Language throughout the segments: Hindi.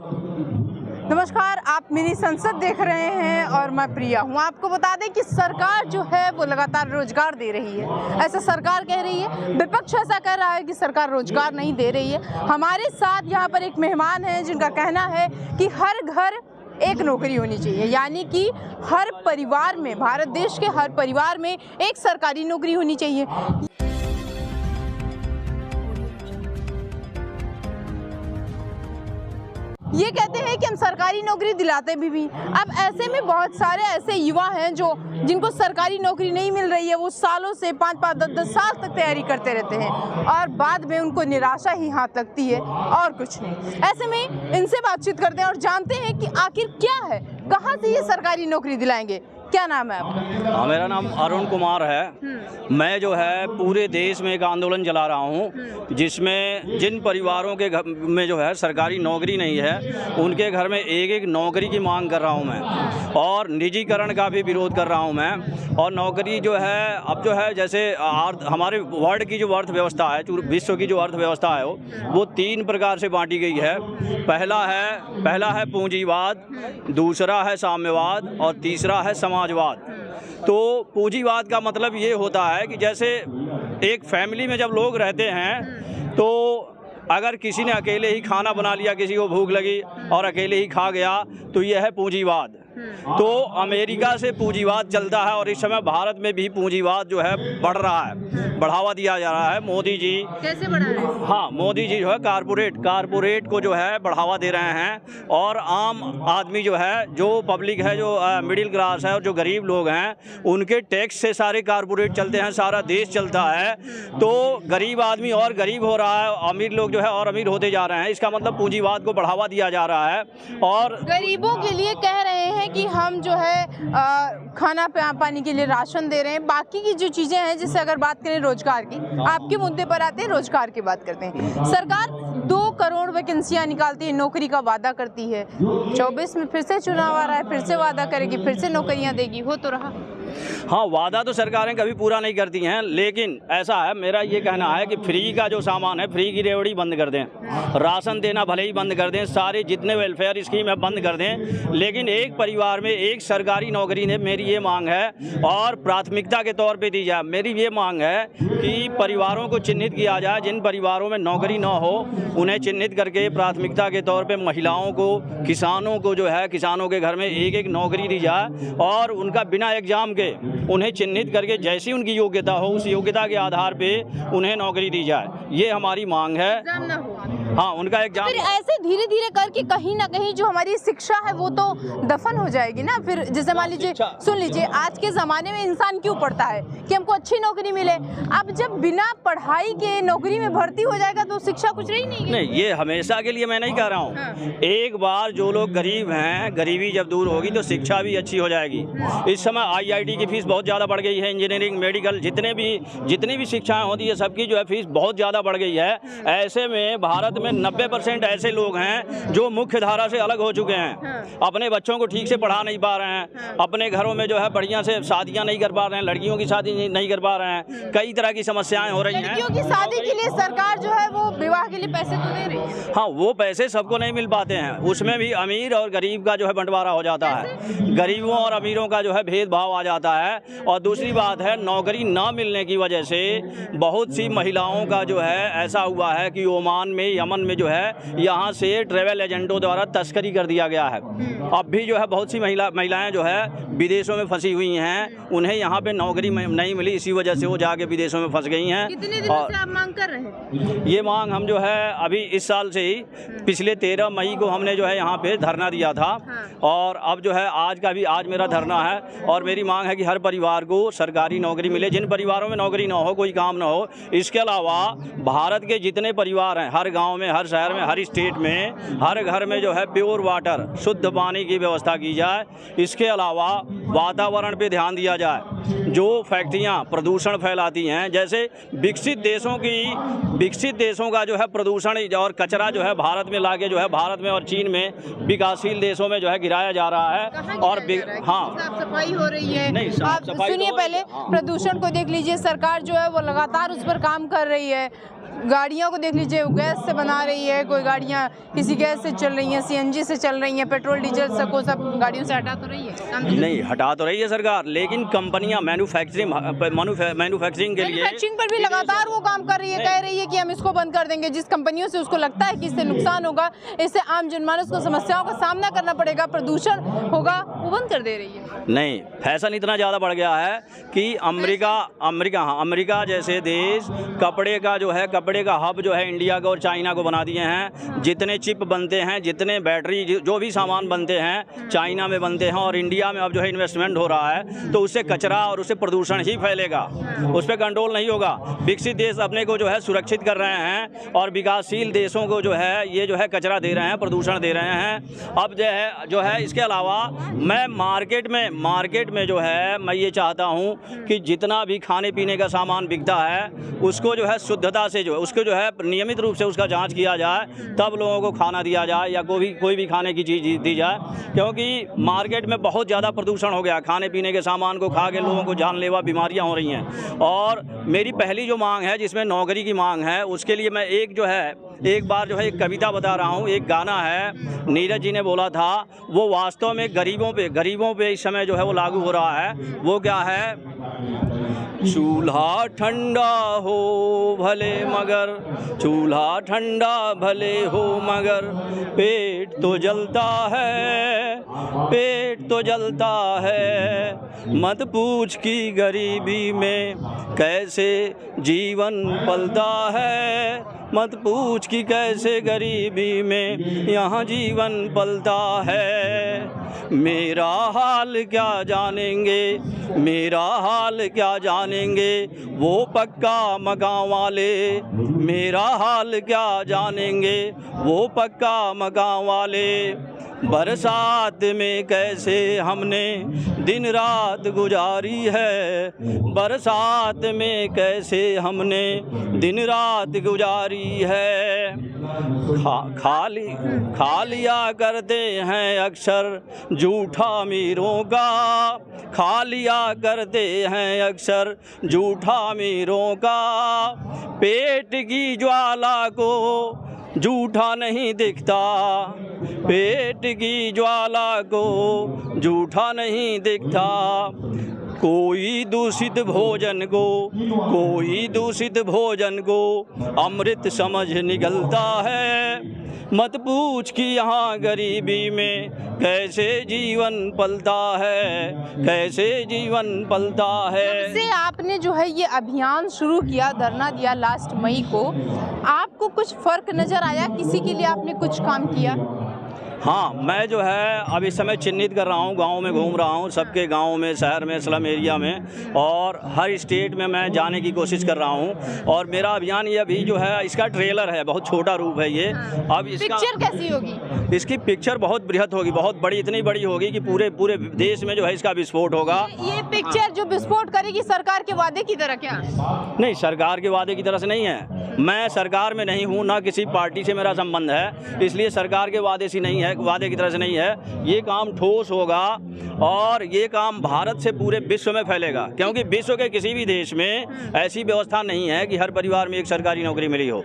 नमस्कार, आप मेरी संसद देख रहे हैं और मैं प्रिया हूं। आपको बता दें कि सरकार जो है वो लगातार रोजगार दे रही है, ऐसा सरकार कह रही है। विपक्ष ऐसा कह रहा है कि सरकार रोजगार नहीं दे रही है। हमारे साथ यहाँ पर एक मेहमान है जिनका कहना है कि हर घर एक नौकरी होनी चाहिए, यानी कि हर परिवार में, भारत देश के हर परिवार में एक सरकारी नौकरी होनी चाहिए। ये कहते हैं कि हम सरकारी नौकरी दिलाते भी। अब ऐसे में बहुत सारे ऐसे युवा हैं जिनको सरकारी नौकरी नहीं मिल रही है। वो सालों से 5-5, 10-10 साल तक तैयारी करते रहते हैं और बाद में उनको निराशा ही हाथ लगती है और कुछ नहीं। ऐसे में इनसे बातचीत करते हैं और जानते हैं कि आखिर क्या है, कहाँ से ये सरकारी नौकरी दिलाएंगे। क्या नाम है आपका? मेरा नाम अरुण कुमार है। मैं जो है पूरे देश में एक आंदोलन चला रहा हूँ, जिसमें जिन परिवारों के घर में जो है सरकारी नौकरी नहीं है, उनके घर में एक एक नौकरी की मांग कर रहा हूँ मैं, और निजीकरण का भी विरोध कर रहा हूँ मैं। और नौकरी जो है अब जो है जैसे हमारे वर्ल्ड की जो अर्थव्यवस्था है, विश्व की जो अर्थव्यवस्था है वो 3 प्रकार से बांटी गई है। पहला है पूंजीवाद, दूसरा है साम्यवाद और तीसरा है समाजवाद। तो पूंजीवाद का मतलब ये होता है कि जैसे एक फैमिली में जब लोग रहते हैं तो अगर किसी ने अकेले ही खाना बना लिया, किसी को भूख लगी और अकेले ही खा गया, तो यह है पूंजीवाद। तो अमेरिका से पूंजीवाद चलता है और इस समय भारत में भी पूंजीवाद जो है बढ़ रहा है, बढ़ावा दिया जा रहा है। मोदी जी कैसे बढ़ा रहे हैं? हाँ, मोदी जी जो है कारपोरेट को जो है बढ़ावा दे रहे हैं, और आम आदमी जो है, जो पब्लिक है, जो मिडिल क्लास है और जो गरीब लोग हैं, उनके टैक्स से सारे कारपोरेट चलते हैं, सारा देश चलता है। तो गरीब आदमी और गरीब हो रहा है, अमीर लोग जो है और अमीर होते जा रहे हैं। इसका मतलब पूंजीवाद को बढ़ावा दिया जा रहा है। और गरीबों के लिए कह रहे हैं कि हम जो है खाना पानी के लिए राशन दे रहे हैं। बाकी की जो चीज़ें हैं, जैसे अगर बात करें रोजगार की, आपके मुद्दे पर आते हैं, रोजगार की बात करते हैं। सरकार 2 करोड़ वैकेंसियां निकालती है, नौकरी का वादा करती है। 24 में फिर से चुनाव आ रहा है, फिर से वादा करेगी, फिर से नौकरियां देगी, हो तो रहा। हाँ, वादा तो सरकारें कभी पूरा नहीं करती हैं, लेकिन ऐसा है, मेरा ये कहना है कि फ्री का जो सामान है, फ्री की रेवड़ी बंद कर दें, राशन देना भले ही बंद कर दें, सारे जितने वेलफेयर स्कीम है बंद कर दें, लेकिन एक परिवार में एक सरकारी नौकरी ने, मेरी ये मांग है, और प्राथमिकता के तौर पे दी जाए। मेरी ये मांग है कि परिवारों को चिन्हित किया जाए, जिन परिवारों में नौकरी न हो उन्हें चिन्हित करके प्राथमिकता के तौर पे महिलाओं को, किसानों को जो है, किसानों के घर में एक एक नौकरी दी जाए, और उनका बिना एग्जाम के उन्हें चिन्हित करके जैसी उनकी योग्यता हो उस योग्यता के आधार पे उन्हें नौकरी दी जाए। ये हमारी मांग है। हाँ, उनका एग्जाम। फिर ऐसे धीरे धीरे करके कहीं ना कहीं जो हमारी शिक्षा है वो तो दफन हो जाएगी ना। फिर जैसे मान लीजिए, सुन लीजिए, आज के ज़माने में इंसान क्यों पढ़ता है कि हमको अच्छी नौकरी मिले। अब जब बिना पढ़ाई के नौकरी में भर्ती हो जाएगा तो शिक्षा कुछ रही नहीं। ये हमेशा के लिए मैं नहीं कह रहा हूँ। हाँ। एक बार जो लोग गरीब हैं, गरीबी जब दूर होगी तो शिक्षा भी अच्छी हो जाएगी। इस समय IIT की फीस बहुत ज़्यादा बढ़ गई है, इंजीनियरिंग, मेडिकल, जितनी भी शिक्षाएं होती है सबकी जो है फीस बहुत ज़्यादा बढ़ गई है। ऐसे में भारत में 90% ऐसे लोग हैं जो मुख्य धारा से अलग हो चुके हैं, अपने बच्चों को ठीक से पढ़ा नहीं पा रहे हैं, अपने घरों में जो है बढ़िया से शादियां नहीं कर पा रहे हैं, लड़कियों की शादी नहीं कर पा रहे हैं, कई तरह की समस्याएं हो रही हैं। लड़कियों की शादी के लिए सरकार जो है वो विवाह के लिए पैसे तो दे रही है। हाँ, वो पैसे सबको नहीं मिल पाते हैं, उसमें भी अमीर और गरीब का जो है बंटवारा हो जाता है, गरीबों और अमीरों का जो है भेदभाव आ जाता है। और दूसरी बात है, नौकरी ना मिलने की वजह से बहुत सी महिलाओं का जो है ऐसा हुआ है कि ओमान में, यमन में जो है यहाँ से ट्रैवल एजेंटों द्वारा तस्करी कर दिया गया है। अब भी जो है बहुत सी महिलाएं जो है विदेशों में फंसी हुई हैं, उन्हें यहाँ पे नौकरी नहीं मिली, इसी वजह से वो जाके विदेशों में फंस गई हैं। कितने दिनों से आप मांग कर रहे हैं? ये मांग हम जो है अभी इस साल से ही, पिछले 13 मई को हमने जो है यहाँ पे धरना दिया था। और अब जो है आज मेरा धरना है, और मेरी मांग है कि हर परिवार को सरकारी नौकरी मिले। जिन परिवारों में नौकरी ना हो, कोई काम ना हो, इसके अलावा भारत के जितने परिवार हैं, हर गांव में, हर शहर में, हर स्टेट में, हर घर में जो है प्योर वाटर, शुद्ध पानी की व्यवस्था की जाए। इसके अलावा वातावरण पे ध्यान दिया जाए। जो फैक्ट्रियां प्रदूषण फैलाती हैं, जैसे विकसित देशों का जो है प्रदूषण और कचरा जो है भारत में लाके जो है भारत में और चीन में, विकासशील देशों में जो है गिराया जा रहा है। और हाँ, साफ सफाई हो रही है। नहीं, साफ सफाई सुनिए, पहले प्रदूषण को देख लीजिए, सरकार जो है वो लगातार उस पर काम कर रही है। गाड़ियों को देख लीजिए, गैस से बना रही है, कोई गाड़ियाँ किसी गैस से चल रही हैं, सीएनजी से चल रही हैं, पेट्रोल डीजल को सब गाड़ियों से हटा तो रही है। नहीं, हटा तो रही है सरकार, लेकिन कंपनियां मैन्युफैक्चरिंग के लिए मैन्युफैक्चरिंग पर भी लगातार वो काम कर रही है, कह रही है कि हम इसको बंद कर देंगे। जिस कंपनियों से उसको लगता है कि इससे नुकसान होगा, इससे आम जनमानस को समस्याओं का सामना करना पड़ेगा, प्रदूषण होगा, वो बंद कर दे रही है। नहीं, फैशन इतना ज़्यादा बढ़ गया है कि अमेरिका जैसे देश कपड़े का हब जो है इंडिया को और चाइना को बना दिए हैं। जितने चिप बनते हैं, जितने बैटरी जो भी सामान बनते हैं चाइना में बनते हैं, और इंडिया में अब जो है इन्वेस्टमेंट हो रहा है, तो उससे कचरा और उससे प्रदूषण ही फैलेगा, उस पर कंट्रोल नहीं होगा। विकसित देश अपने को जो है सुरक्षित कर रहे हैं और विकासशील देशों को जो है ये जो है कचरा दे रहे हैं, प्रदूषण दे रहे हैं। अब जो है इसके अलावा मैं मार्केट में जो है मैं ये चाहता हूँ कि जितना भी खाने पीने का सामान बिकता है उसको जो है शुद्धता से उसको जो है नियमित रूप से उसका जांच किया जाए, तब लोगों को खाना दिया जाए या कोई भी खाने की चीज़ दी जाए, क्योंकि मार्केट में बहुत ज़्यादा प्रदूषण हो गया। खाने पीने के सामान को खा के लोगों को जानलेवा बीमारियां हो रही हैं। और मेरी पहली जो मांग है, जिसमें नौकरी की मांग है, उसके लिए मैं एक बार जो है एक कविता बता रहा हूँ। एक गाना है, नीरज जी ने बोला था, वो वास्तव में गरीबों पे इस समय जो है वो लागू हो रहा है। वो क्या है? चूल्हा ठंडा हो भले मगर, चूल्हा ठंडा भले हो मगर, पेट तो जलता है, मत पूछ की गरीबी में कैसे जीवन पलता है, मत पूछ कि कैसे गरीबी में यहाँ जीवन पलता है। मेरा हाल क्या जानेंगे वो पक्का मकान वाले, मेरा हाल क्या जानेंगे वो पक्का मकान वाले। बरसात में कैसे हमने दिन रात गुजारी है, बरसात में कैसे हमने दिन रात गुजारी है। खा लिया करते हैं अक्सर झूठा अमीरों का, खा लिया करते हैं अक्सर झूठा अमीरों का। पेट की ज्वाला को झूठा नहीं दिखता, पेट की ज्वाला को झूठा नहीं दिखता। कोई दूषित भोजन को अमृत समझ निगलता है, मत पूछ कि यहाँ गरीबी में कैसे जीवन पलता है, से आपने जो है ये अभियान शुरू किया, धरना दिया लास्ट मई को, आपको कुछ फर्क नजर आया? किसी के लिए आपने कुछ काम किया? हाँ, मैं जो है अब इस समय चिन्हित कर रहा हूँ, गाँव में घूम रहा हूँ, सबके गाँव में, शहर में, स्लम एरिया में, और हर स्टेट में मैं जाने की कोशिश कर रहा हूँ। और मेरा अभियान ये अभी जो है, इसका ट्रेलर है, बहुत छोटा रूप है ये। अब इसका पिक्चर कैसी होगी? इसकी पिक्चर बहुत बृहत होगी, बहुत बड़ी, इतनी बड़ी होगी कि पूरे देश में जो है इसका विस्फोट होगा। ये पिक्चर जो विस्फोट करेगी सरकार के वादे की तरह क्या? नहीं, सरकार के वादे की तरह से नहीं है। मैं सरकार में नहीं हूँ, ना किसी पार्टी से मेरा संबंध है, इसलिए सरकार के वादे की तरह से नहीं है। ये काम ठोस होगा और ये काम भारत से पूरे विश्व में फैलेगा, क्योंकि विश्व के किसी भी देश में ऐसी व्यवस्था नहीं है कि हर परिवार में एक सरकारी नौकरी मिली हो।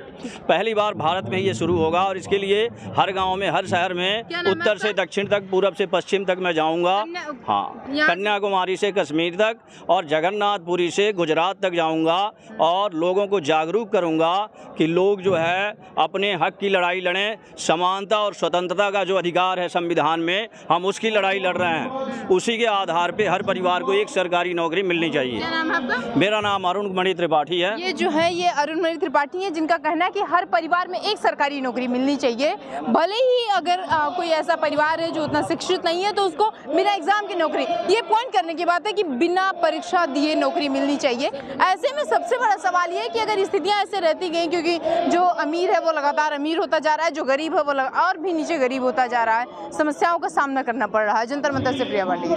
पहली बार भारत में ये शुरू होगा, और इसके लिए हर गांव में, हर शहर में, उत्तर से दक्षिण तक, पूरब से पश्चिम तक मैं जाऊंगा। हाँ, कन्याकुमारी से कश्मीर तक और जगन्नाथपुरी से गुजरात तक जाऊंगा, और लोगों को जागरूक करूंगा कि लोग जो है अपने हक की लड़ाई लड़ें। समानता और स्वतंत्रता का जो अधिकार है संविधान में, हम उसकी लड़ाई लड़ रहे हैं। उसी के आधार पे हर परिवार को एक सरकारी नौकरी मिलनी चाहिए। क्या नाम है आपका? मेरा नाम अरुण मणि त्रिपाठी है। ये जो है, ये अरुण मणि त्रिपाठी है, जिनका कहना है कि हर परिवार में एक सरकारी नौकरी मिलनी चाहिए। भले ही अगर कोई ऐसा परिवार है जो उतना शिक्षित नहीं है, तो उसको बिना एग्जाम की नौकरी, ये पॉइंट करने की बात है कि बिना परीक्षा दिए नौकरी मिलनी चाहिए। ऐसे में सबसे बड़ा सवाल ये है कि अगर स्थितियाँ ऐसे रहती गई, क्योंकि जो अमीर है वो लगातार अमीर होता जा रहा है, जो गरीब है वो और भी नीचे गरीब होता जा रहा है, समस्याओं का सामना करना पड़ रहा है। जंतर मंतर से प्रिया वाली।